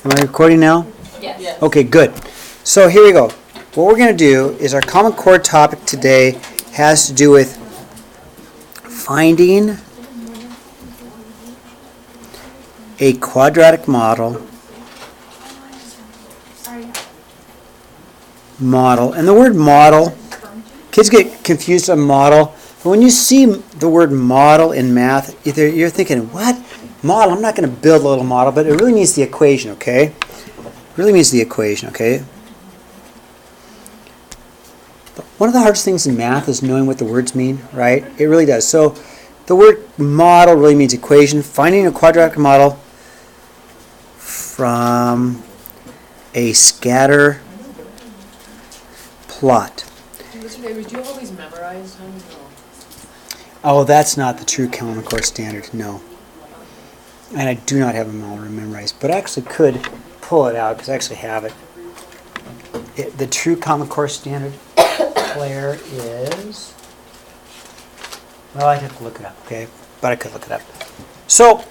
Am I recording now? Yes. Okay, good. So here we go. What we're going to do is our Common Core topic today has to do with finding a quadratic model. And the word model, kids get confused on model. But when you see the word model in math, either you're thinking, what? Model? I'm not going to build a little model, but it really means the equation, okay? It really means the equation, okay? But one of the hardest things in math is knowing what the words mean, right? It really does. So the word model really means equation. Finding a quadratic model from a scatter plot. Mr. Davis, do you have all these memorized? Oh, that's not the true Common Core standard, no. And I do not have them all memorized, but I actually could pull it out because I actually have it. The true Common Core standard, Claire, is... Well, I'd have to look it up, okay? But I could look it up. So,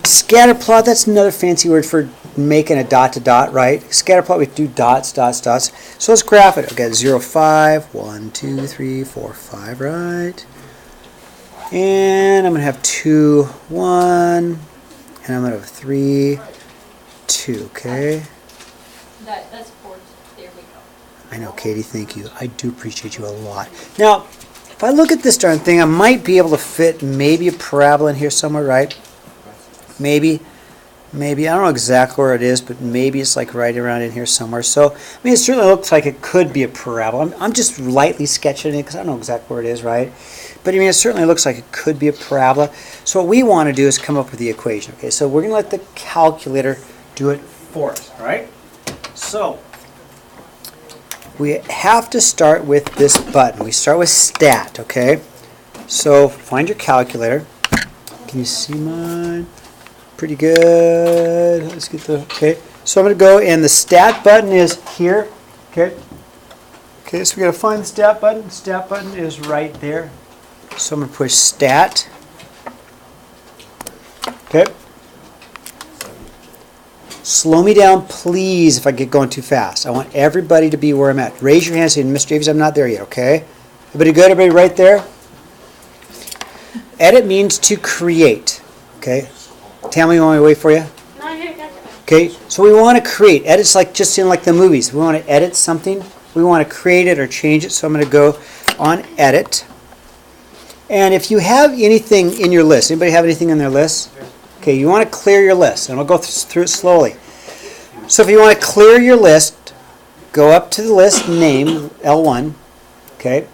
scatter plot, that's another fancy word for making a dot to dot, right? Scatter plot, we do dots, dots, dots. So let's graph it. Okay, 0, 5, 1, 2, 3, 4, 5, right? And I'm going to have 2, 1, and I'm going to have 3, 2, okay? That's 4. There we go. I know, Katie, thank you. I do appreciate you a lot. Now, if I look at this darn thing, I might be able to fit maybe a parabola in here somewhere, right? Maybe. I don't know exactly where it is, but maybe it's like right around in here somewhere. So, I mean, it certainly looks like it could be a parabola. I'm just lightly sketching it because I don't know exactly where it is, right? But I mean, it certainly looks like it could be a parabola. So what we want to do is come up with the equation. Okay, so we're going to let the calculator do it for us, all right? So we have to start with this button. We start with stat, okay? So find your calculator. Can you see mine? Pretty good. Let's get the, okay. So I'm going to go, and the stat button is here, okay? Okay, so we got to find the stat button. The stat button is right there. So I'm going to push stat. Okay. Slow me down, please, if I get going too fast. I want everybody to be where I'm at. Raise your hand saying, Mr. Davies, I'm not there yet, okay? Everybody good? Everybody right there? Edit means to create, okay? Tammy, you want me to wait for you? Okay, so we want to create. Edit's like just in like the movies. We want to edit something. We want to create it or change it. So I'm going to go on edit. And if you have anything in your list, anybody have anything in their list? Okay, you want to clear your list. And I'll go through it slowly. So if you want to clear your list, go up to the list name, L1. Okay,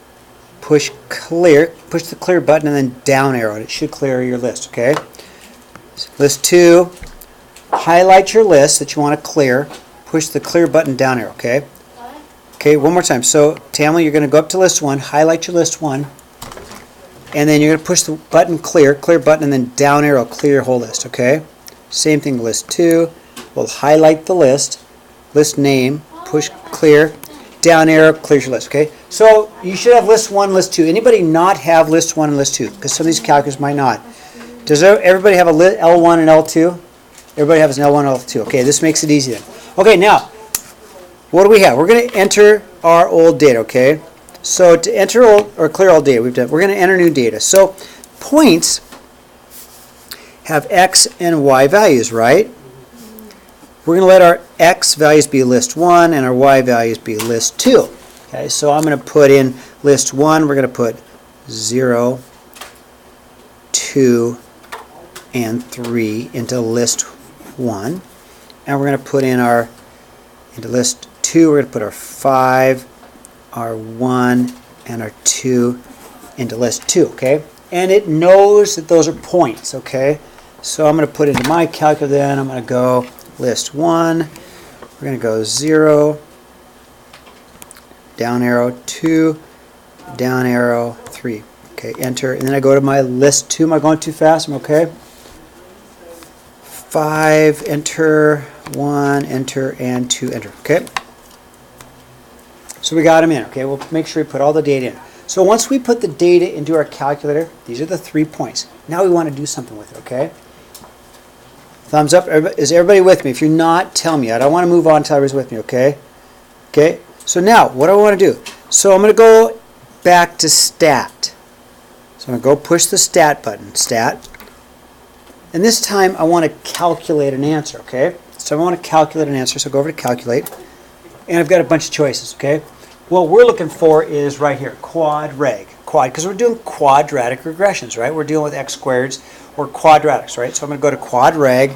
push clear, push the clear button and then down arrow. It should clear your list, okay? List 2, highlight your list that you want to clear. Push the clear button down arrow, okay? Okay, one more time. So, Tamla, you're going to go up to list 1, highlight your list 1, and then you're going to push the button clear button, and then down arrow, clear your whole list, okay? Same thing, list 2. We'll highlight the list name, push clear, down arrow, clears your list, okay? So, you should have list 1, list 2. Anybody not have list 1 and list 2? Because some of these calculators might not. Does everybody have a L1 and L2? Everybody has an L1 and L2. Okay, this makes it easy then. Okay, now, what do we have? We're going to enter our old data, okay? So to enter old, or clear old data, we're going to enter new data. So points have X and Y values, right? We're going to let our X values be list 1 and our Y values be list 2. Okay, so I'm going to put in list 1, we're going to put 0, 2, and 3 into list 1, and we're going to put in into list 2, we're going to put our 5, our 1, and our 2 into list 2, okay? And it knows that those are points, okay? So I'm going to put into my calculator then, I'm going to go list 1, we're going to go 0, down arrow 2, down arrow 3. Okay, enter, and then I go to my list 2. Am I going too fast? I'm okay. 5, enter, 1, enter, and 2, enter. Okay. So we got them in. Okay, we'll make sure we put all the data in. So once we put the data into our calculator, these are the 3 points. Now we want to do something with it. Okay. Thumbs up. Is everybody with me? If you're not, tell me. I don't want to move on until everybody's with me, okay? Okay, so now, what do I want to do? So I'm going to go back to stat. So I'm going to go push the stat button, stat. And this time I want to calculate an answer, okay? So I want to calculate an answer, so go over to calculate. And I've got a bunch of choices, okay? What we're looking for is right here, quad reg. Quad, because we're doing quadratic regressions, right? We're dealing with x squareds or quadratics, right? So I'm going to go to quad reg.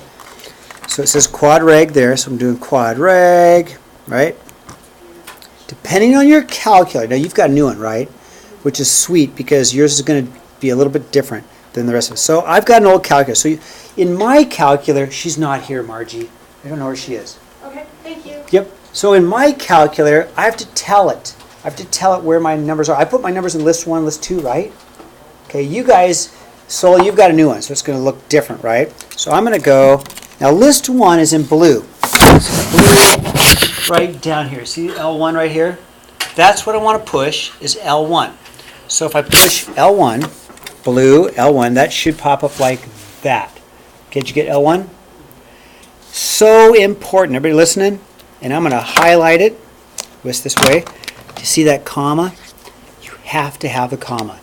So it says quad reg there, so I'm doing quad reg, right? Depending on your calculator, now you've got a new one, right? Which is sweet because yours is going to be a little bit different than the rest of us. So I've got an old calculator. So in my calculator, she's not here, Margie. I don't know where she is. Okay, thank you. Yep. So in my calculator, I have to tell it. I have to tell it where my numbers are. I put my numbers in list 1, list 2, right? Okay, you guys, Sol, you've got a new one, so it's going to look different, right? So I'm going to go, now list 1 is in blue. It's blue right down here. See L1 right here? That's what I want to push, is L1. So if I push L1, blue, L1, that should pop up like that. Okay, did you get L1? So important. Everybody listening? And I'm going to highlight it this way. You see that comma? You have to have the comma.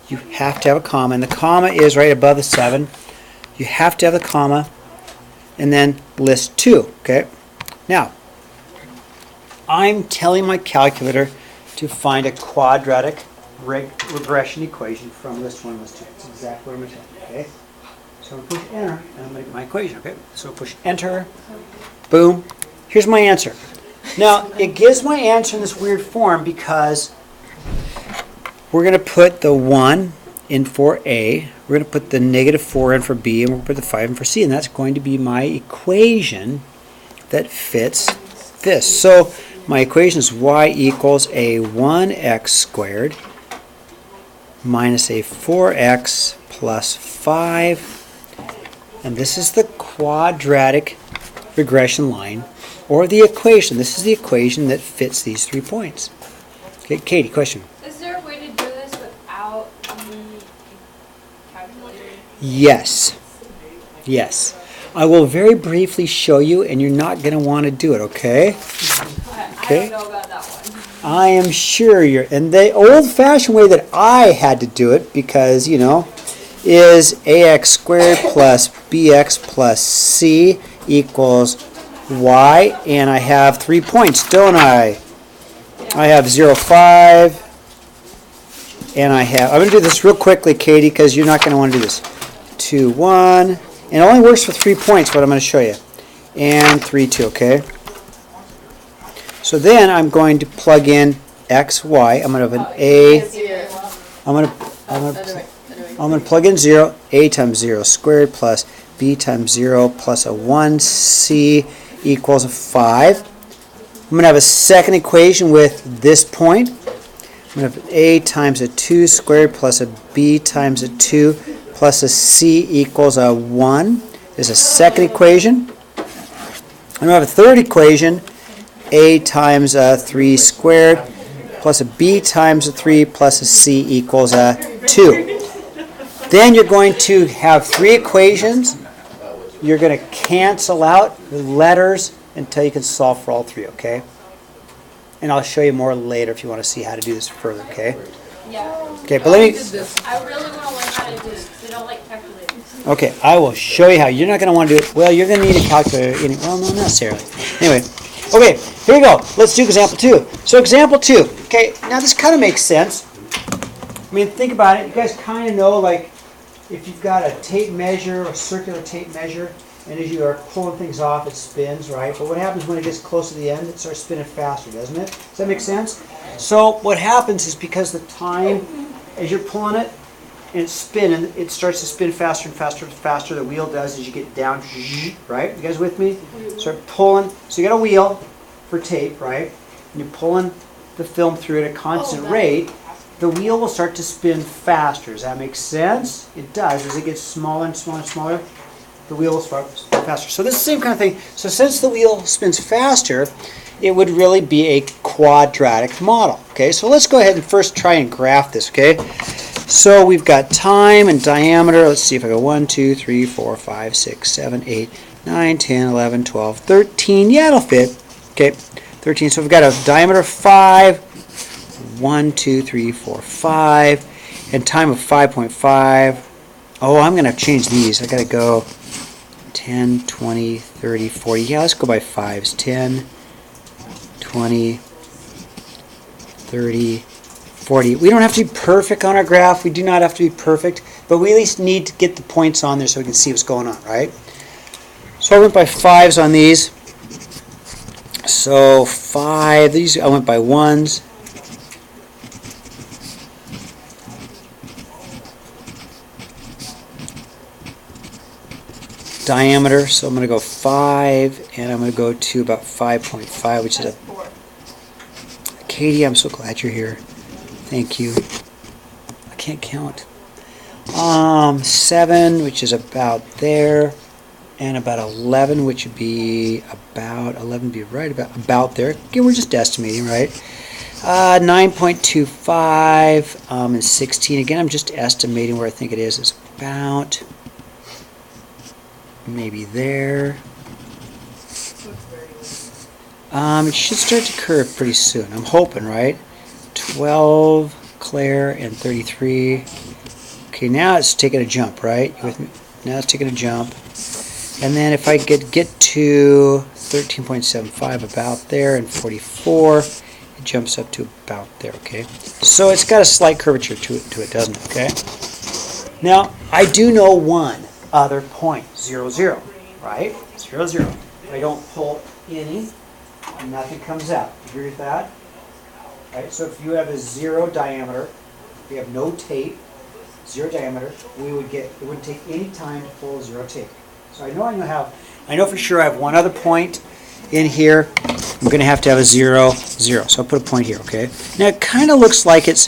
You have to have a comma. And the comma is right above the 7. You have to have the comma. And then list 2. Okay? Now, I'm telling my calculator to find a quadratic regression equation from list 1, list 2. That's exactly what I'm going to tell you. Okay? So I'm going to push enter, and I'm going to get my equation. Okay? So push enter. Boom. Here's my answer. Now, it gives my answer in this weird form because we're going to put the 1 in for A, we're going to put the -4 in for B, and we're going to put the 5 in for C, and that's going to be my equation that fits this. So my equation is y equals a 1x squared minus a 4x plus 5, and this is the quadratic regression line, or the equation. This is the equation that fits these 3 points. Okay, Katie, question. Is there a way to do this without the calculator? Yes. Yes. I will very briefly show you, and you're not going to want to do it, okay? I Okay. don't know about that one. I am sure you're, and the old-fashioned way that I had to do it, because, you know, is ax squared plus bx plus c equals y, and I have 3 points, don't I? I have 0, 5, and I have, I'm going to do this real quickly, Katie, because you're not going to want to do this. 2, 1, and it only works for 3 points, what I'm going to show you. And 3, 2, okay? So then I'm going to plug in x, y. I'm going to have an a, I'm going to plug in 0, a times 0 squared plus b times 0 plus a 1, c equals a 5. I'm going to have a second equation with this point. I'm going to have a times a 2 squared plus a b times a 2 plus a c equals a 1. There's a second equation. I'm going to have a third equation, a times a 3 squared plus a b times a 3 plus a c equals a 2. Then you're going to have 3 equations. You're going to cancel out the letters until you can solve for all 3, okay? And I'll show you more later if you want to see how to do this further, okay? Yeah. Okay, but let me... I really want to learn how to do this because I don't like calculators. Okay, I will show you how. You're not going to want to do it. Well, you're going to need a calculator. Well, not necessarily. Anyway, okay, here we go. Let's do example 2. So example 2. Okay, now this kind of makes sense. I mean, think about it. You guys kind of know, like, if you've got a tape measure, a circular tape measure, and as you are pulling things off, it spins, right? But what happens when it gets close to the end? It starts spinning faster, doesn't it? Does that make sense? So what happens is because the time, as you're pulling it, and it's spinning, it starts to spin faster and faster and faster. The wheel does as you get down, right? You guys with me? Start pulling. So you got a wheel for tape, right? And you're pulling the film through at a constant rate. The wheel will start to spin faster. Does that make sense? It does. As it gets smaller and smaller and smaller, the wheel will spin faster. So this is the same kind of thing. So since the wheel spins faster, it would really be a quadratic model. Okay, so let's go ahead and first try and graph this, okay? So we've got time and diameter. Let's see if I go 1, 2, 3, 4, 5, 6, 7, 8, 9, 10, 11, 12, 13. Yeah, it'll fit. Okay, 13. So we've got a diameter of 5. 1, 2, 3, 4, 5. And time of 5.5. Oh, I'm going to change these. I got to go 10, 20, 30, 40. Yeah, let's go by 5s. 10, 20, 30, 40. We don't have to be perfect on our graph. We do not have to be perfect, but we at least need to get the points on there so we can see what's going on, right? So I went by 5s on these. So 5, these I went by 1s. Diameter, so I'm going to go 5, and I'm going to go to about 5.5, which is a... Katie, I'm so glad you're here. Thank you. I can't count. 7, which is about there, and about 11, which would be about 11, would be right about there. Again, we're just estimating, right? 9.25 and 16. Again, I'm just estimating where I think it is. It's about maybe there. It should start to curve pretty soon. I'm hoping, right? 12, Claire, and 33. Okay, now it's taking a jump, right? You with me? Now it's taking a jump. And then if I get to 13.75, about there, and 44, it jumps up to about there, okay? So it's got a slight curvature to it, doesn't it, okay? Now, I do know one other point, 0, 0, right? 0, 0. If I don't pull any, nothing comes out. Agree with that? Right? So if you have a 0 diameter, we have no tape, 0 diameter, it wouldn't take any time to pull a 0 tape. So I know for sure I have one other point in here. I'm going to have a 0, 0. So I'll put a point here, okay? Now it kind of looks like it's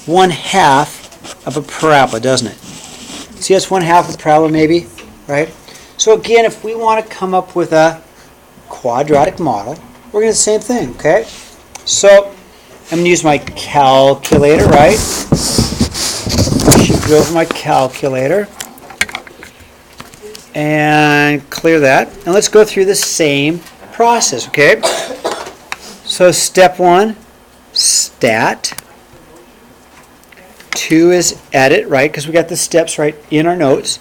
1/2 of a parabola, doesn't it? See, that's 1/2 of a parabola maybe, right? So again, if we want to come up with a quadratic model, we're going to do the same thing, okay? So I'm going to use my calculator, right? I should go over my calculator and clear that. And let's go through the same process, okay? So step 1, stat. 2 is edit, right? Because we got the steps right in our notes.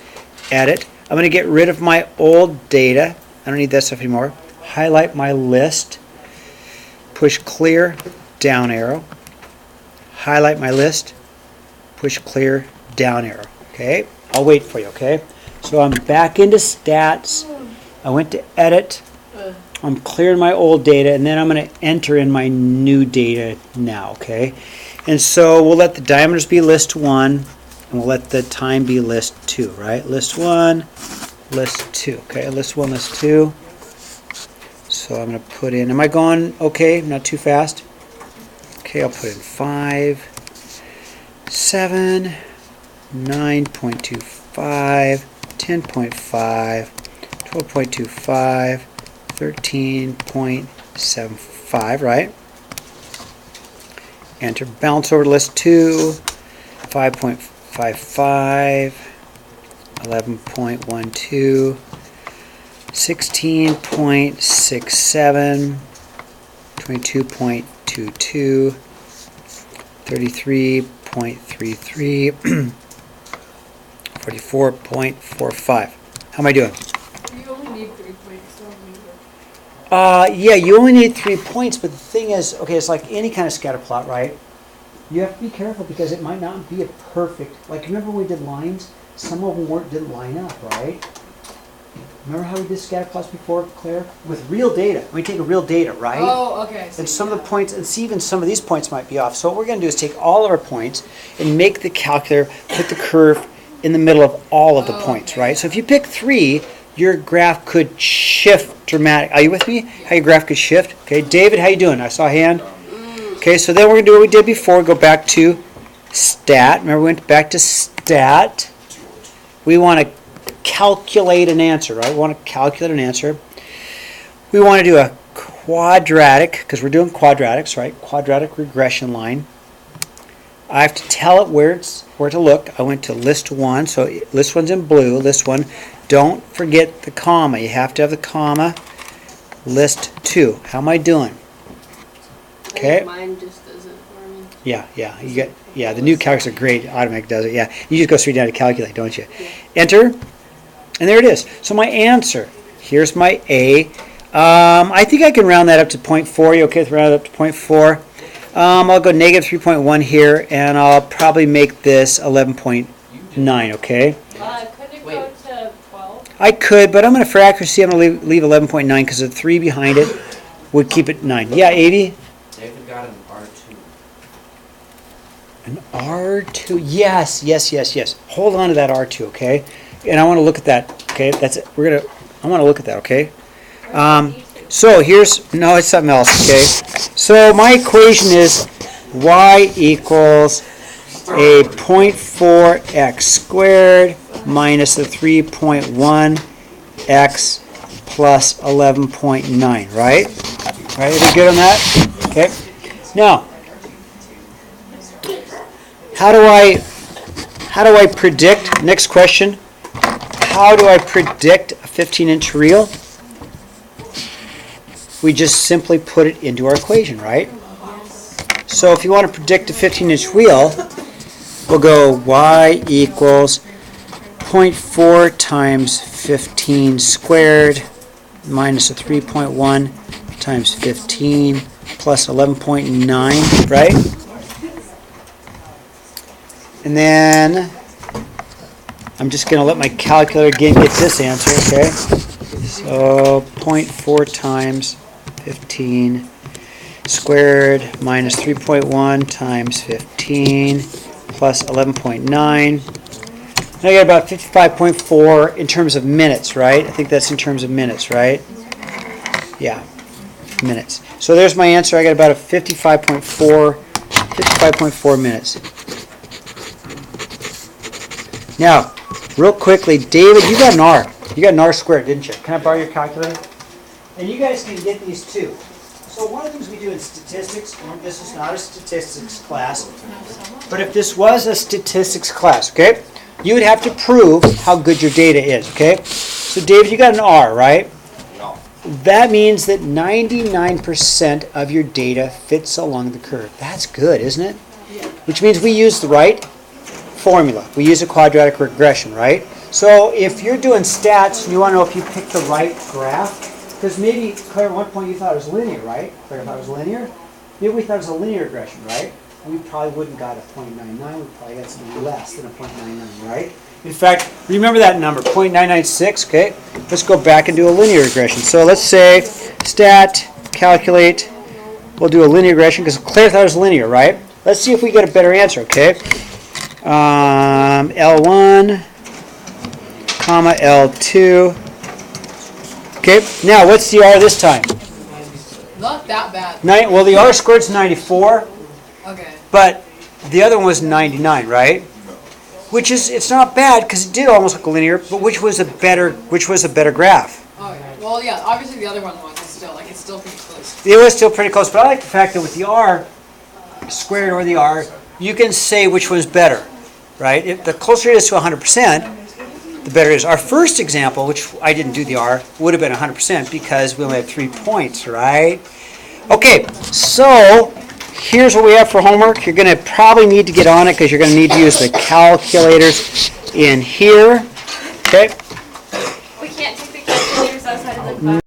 Edit. I'm going to get rid of my old data. I don't need that stuff anymore. Highlight my list. Push clear, down arrow. Highlight my list. Push clear, down arrow. Okay? I'll wait for you, okay? So I'm back into stats. I went to edit. I'm clearing my old data, and then I'm going to enter in my new data now, okay? And so we'll let the diameters be list 1, and we'll let the time be list 2, right? List 1, list 2, okay? List 1, list 2. So I'm going to put in, am I going okay? Not too fast? Okay, I'll put in 5, 7, 9.25, 10.5, 12.25, 13.75, right? Enter. Bounce over to list 2, 5.55, 11.12, 16.67, 22.22, 33.33, 44.45. How am I doing? You only need 3 points, don't you? Yeah, you only need 3 points, but the thing is, okay, it's like any kind of scatter plot, right? You have to be careful because it might not be a perfect, like remember when we did lines? Some of them didn't line up, right? Remember how we did scatter plots before, Claire? With real data. We take real data, right? Oh, okay. And some of the points, and see even some of these points might be off. So what we're going to do is take all of our points and make the calculator put the curve in the middle of all of the points, okay. right? So if you pick 3, your graph could shift dramatically. Are you with me? How your graph could shift? Okay, David, how you doing? I saw a hand. Okay, so then we're going to do what we did before. Go back to stat. Remember we went back to stat. We want to calculate an answer, right? We want to calculate an answer. We want to do a quadratic, because we're doing quadratics, right? Quadratic regression line. I have to tell it where to look. I went to list 1, so list 1's in blue. List 1. Don't forget the comma. You have to have the comma. List 2. How am I doing? Okay. Mine just does it for me. Yeah. The new calcs are great. Automatic does it. Yeah. You just go straight down to calculate, don't you? Yeah. Enter, and there it is. So my answer. Here's my A. I think I can round that up to 0.4. You okay with round it up to 0.4? I'll go negative 3.1 here, and I'll probably make this 11.9, okay? Couldn't it go to 12? I could, but for accuracy, I'm going to leave 11.9 because the 3 behind it would keep it 9. Yeah, Avie? David got an R2. An R2. Yes. Hold on to that R2, okay? And I want to look at that, okay? That's it. I want to look at that, okay? So no, it's something else, okay? So my equation is y equals a 0.4x squared minus the 3.1 x plus 11.9, right? Right, are we good on that? Okay. Now, how do I predict, next question, how do I predict a 15-inch reel? We just simply put it into our equation, right? So if you want to predict a 15-inch wheel, we'll go y equals 0.4 times 15 squared minus a 3.1 times 15 plus 11.9, right? And then I'm just going to let my calculator again get this answer, okay? So 0.4 times 15 squared minus 3.1 times 15 plus 11.9. And I get about 55.4 in terms of minutes, right? I think that's in terms of minutes, right? Yeah, minutes. So there's my answer. I got about a 55.4 minutes. Now, real quickly, David, you got an R. You got an R squared, didn't you? Can I borrow your calculator? And you guys can get these too. So one of the things we do in statistics, this is not a statistics class, but if this was a statistics class, okay, you would have to prove how good your data is, okay? So David, you got an R, right? No. That means that 99% of your data fits along the curve. That's good, isn't it? Which means we use the right formula. We use a quadratic regression, right? So if you're doing stats and you want to know if you picked the right graph, because maybe, Claire, at one point you thought it was linear, right? Claire thought it was linear? Maybe we thought it was a linear regression, right? We probably wouldn't got a 0.99. We probably got something less than a 0.99, right? In fact, remember that number, 0.996, okay? Let's go back and do a linear regression. So let's say stat, calculate. We'll do a linear regression because Claire thought it was linear, right? Let's see if we get a better answer, okay? L1, comma L2. Okay, now what's the R this time? Not that bad. Well, the R squared's 94, Okay. but the other one was 99, right? Which is, it's not bad because it did almost look linear, but which was a better graph? Okay. Well, yeah. Obviously, the other one was still it's still pretty close. It was still pretty close, but I like the fact that with the R squared or the R, you can say which one's better, right? If the closer it is to 100%, the better it is. Our first example, which I didn't do the R, would have been 100% because we only had 3 points, right? Okay, so here's what we have for homework. You're going to probably need to get on it because you're going to need to use the calculators in here. Okay. We can't take the calculators outside of the class.